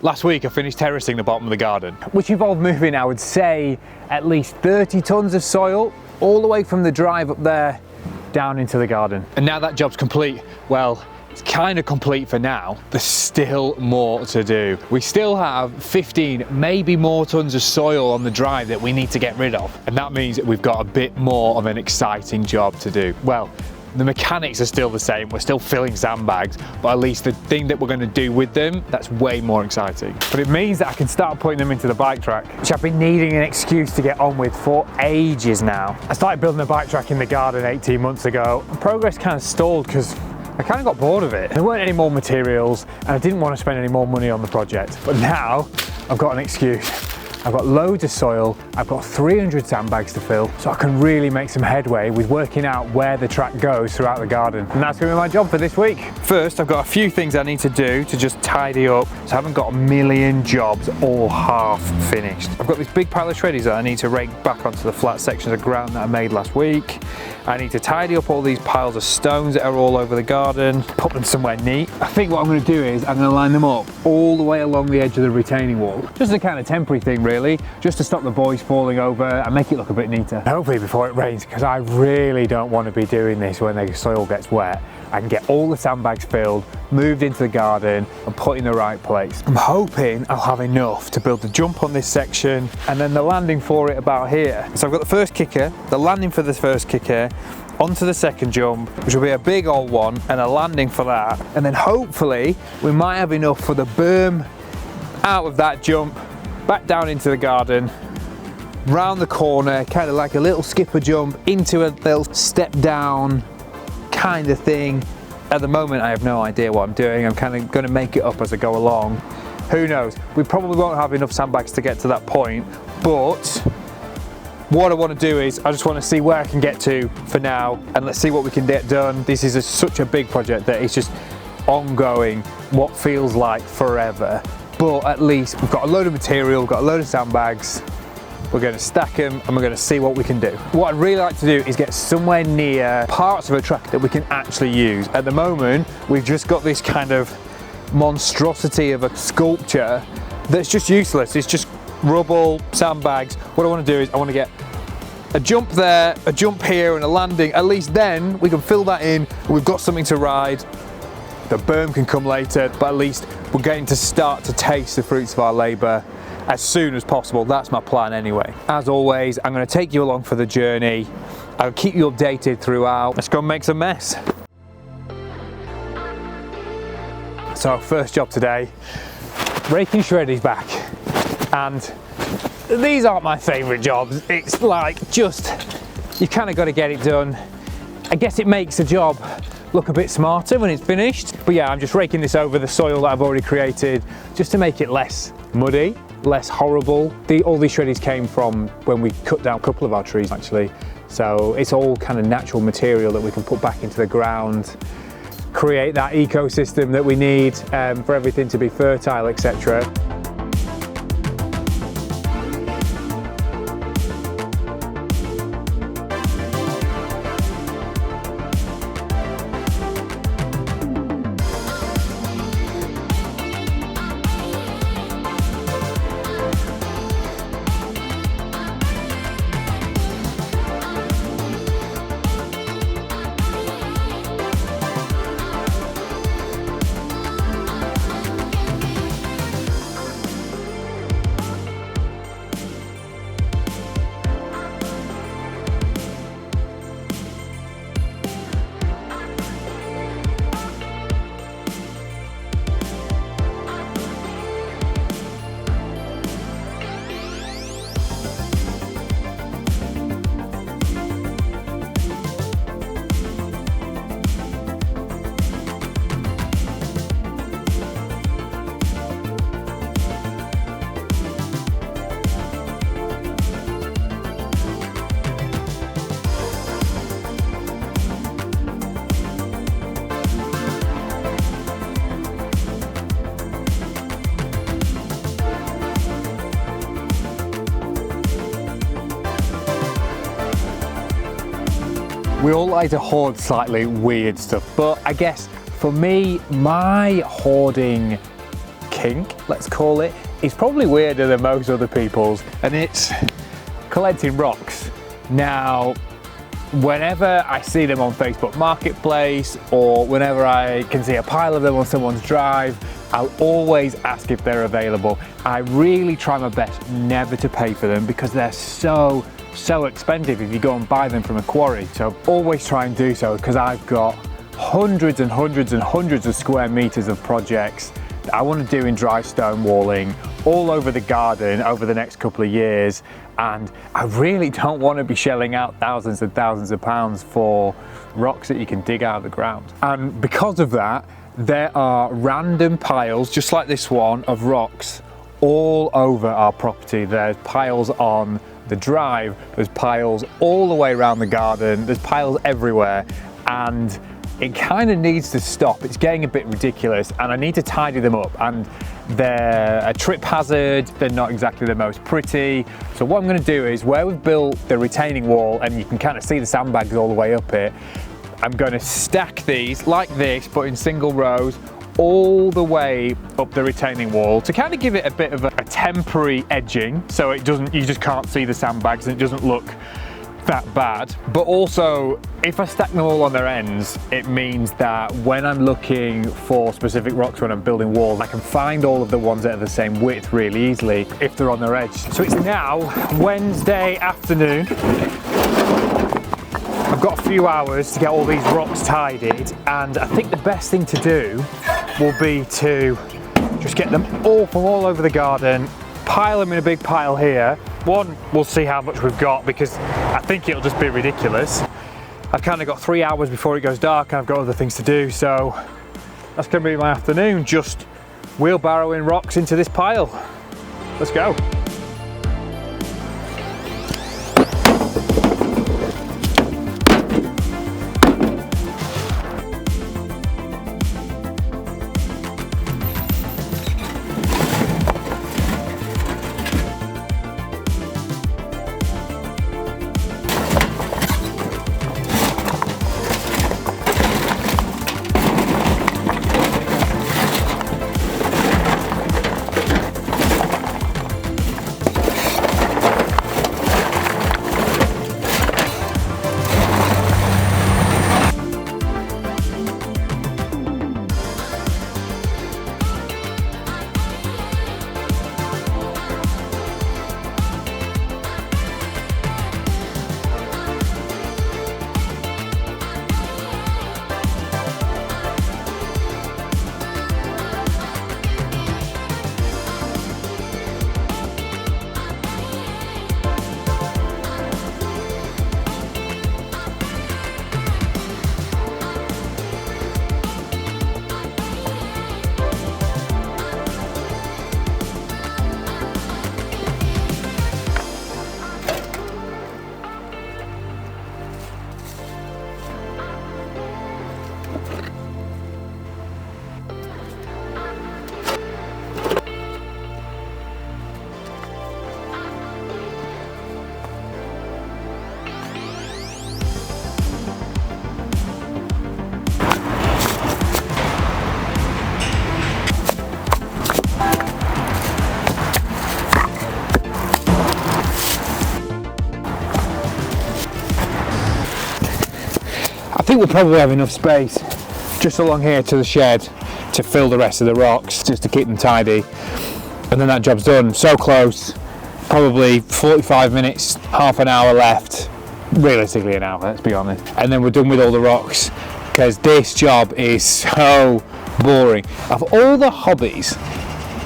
Last week I finished terracing the bottom of the garden, which involved moving, I would say, at least 30 tons of soil all the way from the drive up there down into the garden. and now that job's complete. Well, it's kind of complete for now. There's still more to do. We still have 15, maybe more tons of soil on the drive that we need to get rid of, and that means that we've got a bit more of an exciting job to do. Well, the mechanics are still the same, we're still filling sandbags, but at least the thing that we're going to do with them, that's way more exciting. But it means that I can start putting them into the bike track, which I've been needing an excuse to get on with for ages now. I started building a bike track in the garden 18 months ago. Progress kind of stalled because I kind of got bored of it. There weren't any more materials and I didn't want to spend any more money on the project. But now I've got an excuse. I've got loads of soil, I've got 300 sandbags to fill, so I can really make some headway with working out where the track goes throughout the garden. And that's going to be my job for this week. First, I've got a few things I need to do to just tidy up, so I haven't got a million jobs all half finished. I've got this big pile of shreddies that I need to rake back onto the flat sections of ground that I made last week. I need to tidy up all these piles of stones that are all over the garden, put them somewhere neat. I think what I'm going to do is I'm going to line them up all the way along the edge of the retaining wall. Just a kind of temporary thing really, just to stop the boys falling over and make it look a bit neater. Hopefully before it rains, because I really don't want to be doing this when the soil gets wet. I can get all the sandbags filled, moved into the garden and put in the right place. I'm hoping I'll have enough to build the jump on this section and then the landing for it about here. So I've got the first kicker, the landing for the first kicker, onto the second jump, which will be a big old one, and a landing for that. And then hopefully we might have enough for the berm out of that jump, back down into the garden, round the corner, kind of like a little skipper jump into a little step down kind of thing. At the moment I have no idea what I'm doing. I'm kind of going to make it up as I go along. Who knows? We probably won't have enough sandbags to get to that point, but what I want to do is I just want to see where I can get to for now, and let's see what we can get done. This is such a big project that it's just ongoing, what feels like forever, but at least we've got a load of material, we've got a load of sandbags. We're going to stack them and we're going to see what we can do. What I'd really like to do is get somewhere near parts of a track that we can actually use. At the moment, we've just got this kind of monstrosity of a sculpture that's just useless. It's just rubble, sandbags. What I want to do is I want to get a jump there, a jump here and a landing. At least then we can fill that in and we've got something to ride. The berm can come later, but at least we're getting to start to taste the fruits of our labour as soon as possible. That's my plan anyway. As always, I'm going to take you along for the journey. I'll keep you updated throughout. Let's go and make some mess. So first job today, raking shreddies back. And these aren't my favourite jobs. It's like just, you kind of got to get it done. I guess it makes the job look a bit smarter when it's finished. But yeah, I'm just raking this over the soil that I've already created just to make it less muddy, less horrible. All these shreddies came from when we cut down a couple of our trees actually. So it's all kind of natural material that we can put back into the ground, create that ecosystem that we need for everything to be fertile, etc. We all like to hoard slightly weird stuff, but I guess for me, my hoarding kink, let's call it, is probably weirder than most other people's, and it's collecting rocks. Now, whenever I see them on Facebook Marketplace or whenever I can see a pile of them on someone's drive, I'll always ask if they're available. I really try my best never to pay for them because they're so expensive if you go and buy them from a quarry. So always try and do so, because I've got hundreds and hundreds and hundreds of square meters of projects that I want to do in dry stone walling all over the garden over the next couple of years, and I really don't want to be shelling out thousands and thousands of pounds for rocks that you can dig out of the ground. And because of that, there are random piles just like this one of rocks all over our property. There's piles on the drive, there's piles all the way around the garden, there's piles everywhere, and it kind of needs to stop. It's getting a bit ridiculous and I need to tidy them up, and they're a trip hazard, they're not exactly the most pretty. So what I'm going to do is, where we've built the retaining wall and you can kind of see the sandbags all the way up it, I'm going to stack these like this but in single rows all the way up the retaining wall to kind of give it a bit of a temporary edging, so it doesn't, you just can't see the sandbags and it doesn't look that bad. But also, if I stack them all on their ends, it means that when I'm looking for specific rocks when I'm building walls, I can find all of the ones that are the same width really easily if they're on their edge. So it's now Wednesday afternoon. I've got a few hours to get all these rocks tidied, and I think the best thing to do will be to just get them all from all over the garden, pile them in a big pile here. One, we'll see how much we've got because I think it'll just be ridiculous. I've kind of got 3 hours before it goes dark and I've got other things to do, so that's going to be my afternoon, just wheelbarrowing rocks into this pile. Let's go. I think we'll probably have enough space just along here to the shed to fill the rest of the rocks, just to keep them tidy, and then that job's done. So close, probably 45 minutes, half an hour left, realistically an hour, let's be honest, and then we're done with all the rocks, because this job is so boring. Of all the hobbies,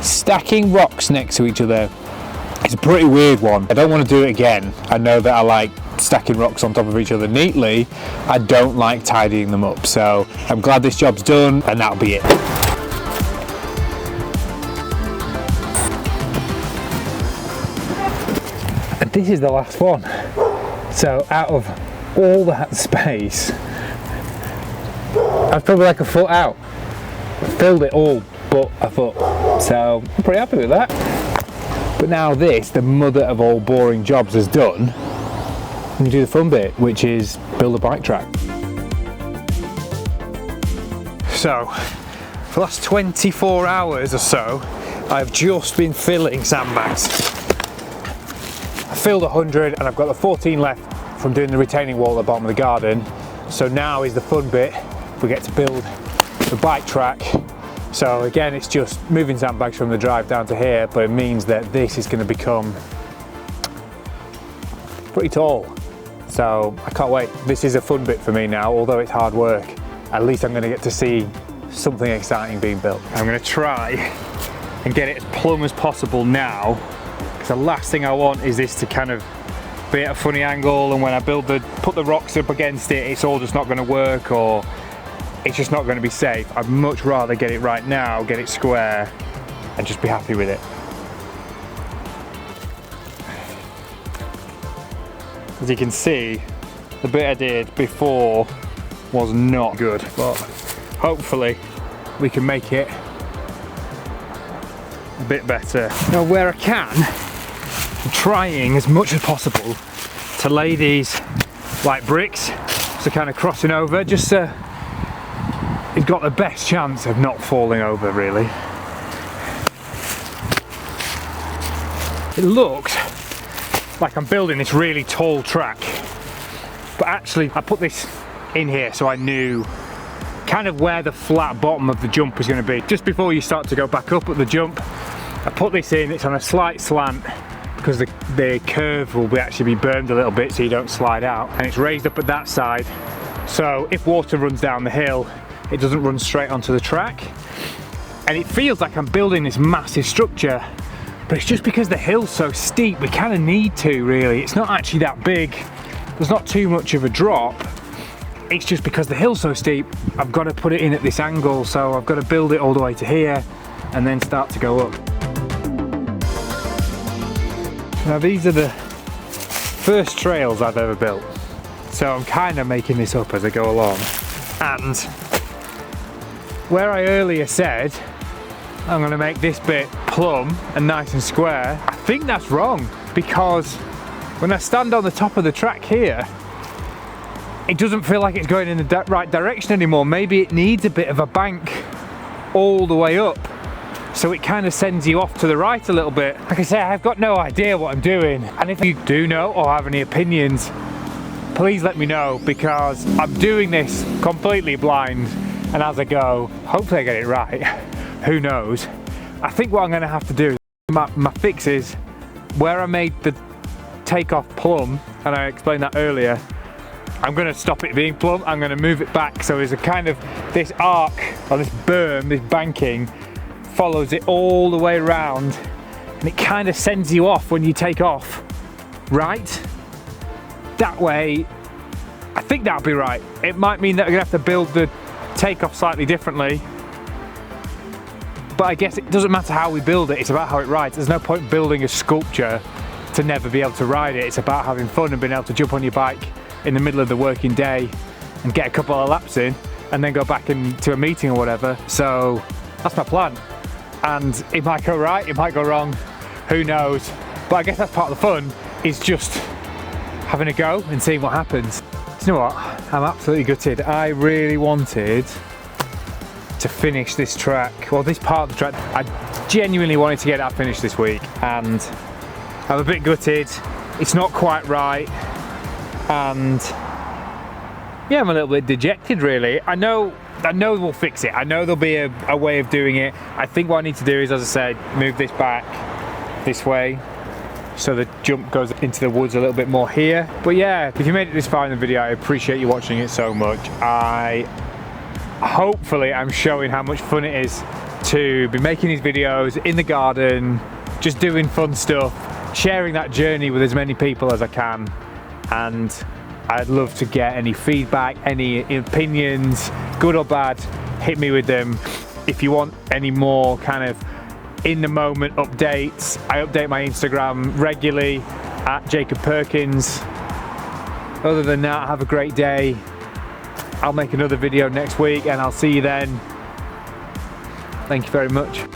stacking rocks next to each other is a pretty weird one. I don't want to do it again. I know that I like stacking rocks on top of each other neatly. I don't like tidying them up, so I'm glad this job's done, and that'll be it. And this is the last one. So out of all that space, I was probably like a foot out. Filled it all but a foot, so I'm pretty happy with that. But now this, the mother of all boring jobs, is done. We can do the fun bit, which is build a bike track. So, for the last 24 hours or so, I've just been filling sandbags. I filled 100 and I've got the 14 left from doing the retaining wall at the bottom of the garden. So now is the fun bit. We get to build the bike track. So again, it's just moving sandbags from the drive down to here, but it means that this is going to become pretty tall. So I can't wait. This is a fun bit for me now, although it's hard work. At least I'm going to get to see something exciting being built. I'm going to try and get it as plumb as possible now, because the last thing I want is this to kind of be at a funny angle, and when I put the rocks up against it, it's all just not going to work, or it's just not going to be safe. I'd much rather get it right now, get it square, and just be happy with it. As you can see, the bit I did before was not good, but hopefully we can make it a bit better. Now where I can, I'm trying as much as possible to lay these like bricks, so kind of crossing over, just so it's got the best chance of not falling over really. It looks like I'm building this really tall track, but actually I put this in here so I knew kind of where the flat bottom of the jump was going to be. Just before you start to go back up at the jump, I put this in. It's on a slight slant because the curve will actually be bermed a little bit so you don't slide out, and it's raised up at that side, so if water runs down the hill it doesn't run straight onto the track. And it feels like I'm building this massive structure, but it's just because the hill's so steep, we kind of need to really. It's not actually that big, there's not too much of a drop. It's just because the hill's so steep, I've got to put it in at this angle, so I've got to build it all the way to here and then start to go up. Now these are the first trails I've ever built, so I'm kind of making this up as I go along. And where I earlier said I'm going to make this bit plumb and nice and square, I think that's wrong, because when I stand on the top of the track here, it doesn't feel like it's going in the right direction anymore. Maybe it needs a bit of a bank all the way up, so it kind of sends you off to the right a little bit. Like I say, I've got no idea what I'm doing, and if you do know or have any opinions, please let me know, because I'm doing this completely blind, and as I go, hopefully I get it right. Who knows? I think what I'm going to have to do, my fix is where I made the takeoff plumb, and I explained that earlier, I'm going to stop it being plumb. I'm going to move it back so there's a kind of this arc, or this berm, this banking follows it all the way around, and it kind of sends you off when you take off, right? That way, I think that'll be right. It might mean that we're going to have to build the takeoff slightly differently, but I guess it doesn't matter how we build it, it's about how it rides. There's no point building a sculpture to never be able to ride it. It's about having fun and being able to jump on your bike in the middle of the working day and get a couple of laps in and then go back into a meeting or whatever. So that's my plan, and it might go right, it might go wrong, who knows, but I guess that's part of the fun, is just having a go and seeing what happens. Do you know what, I'm absolutely gutted. I really wanted to finish this track, well, this part of the track. I genuinely wanted to get that finished this week, and I'm a bit gutted. It's not quite right, and yeah, I'm a little bit dejected really. I know we'll fix it. I know there'll be a way of doing it. I think what I need to do is, as I said, move this back this way so the jump goes into the woods a little bit more here. But yeah, if you made it this far in the video, I appreciate you watching it so much. Hopefully I'm showing how much fun it is to be making these videos in the garden, just doing fun stuff, sharing that journey with as many people as I can. And I'd love to get any feedback, any opinions, good or bad, hit me with them. If you want any more kind of in the moment updates, I update my Instagram regularly at Jacob Perkins. Other than that, have a great day. I'll make another video next week and I'll see you then. Thank you very much.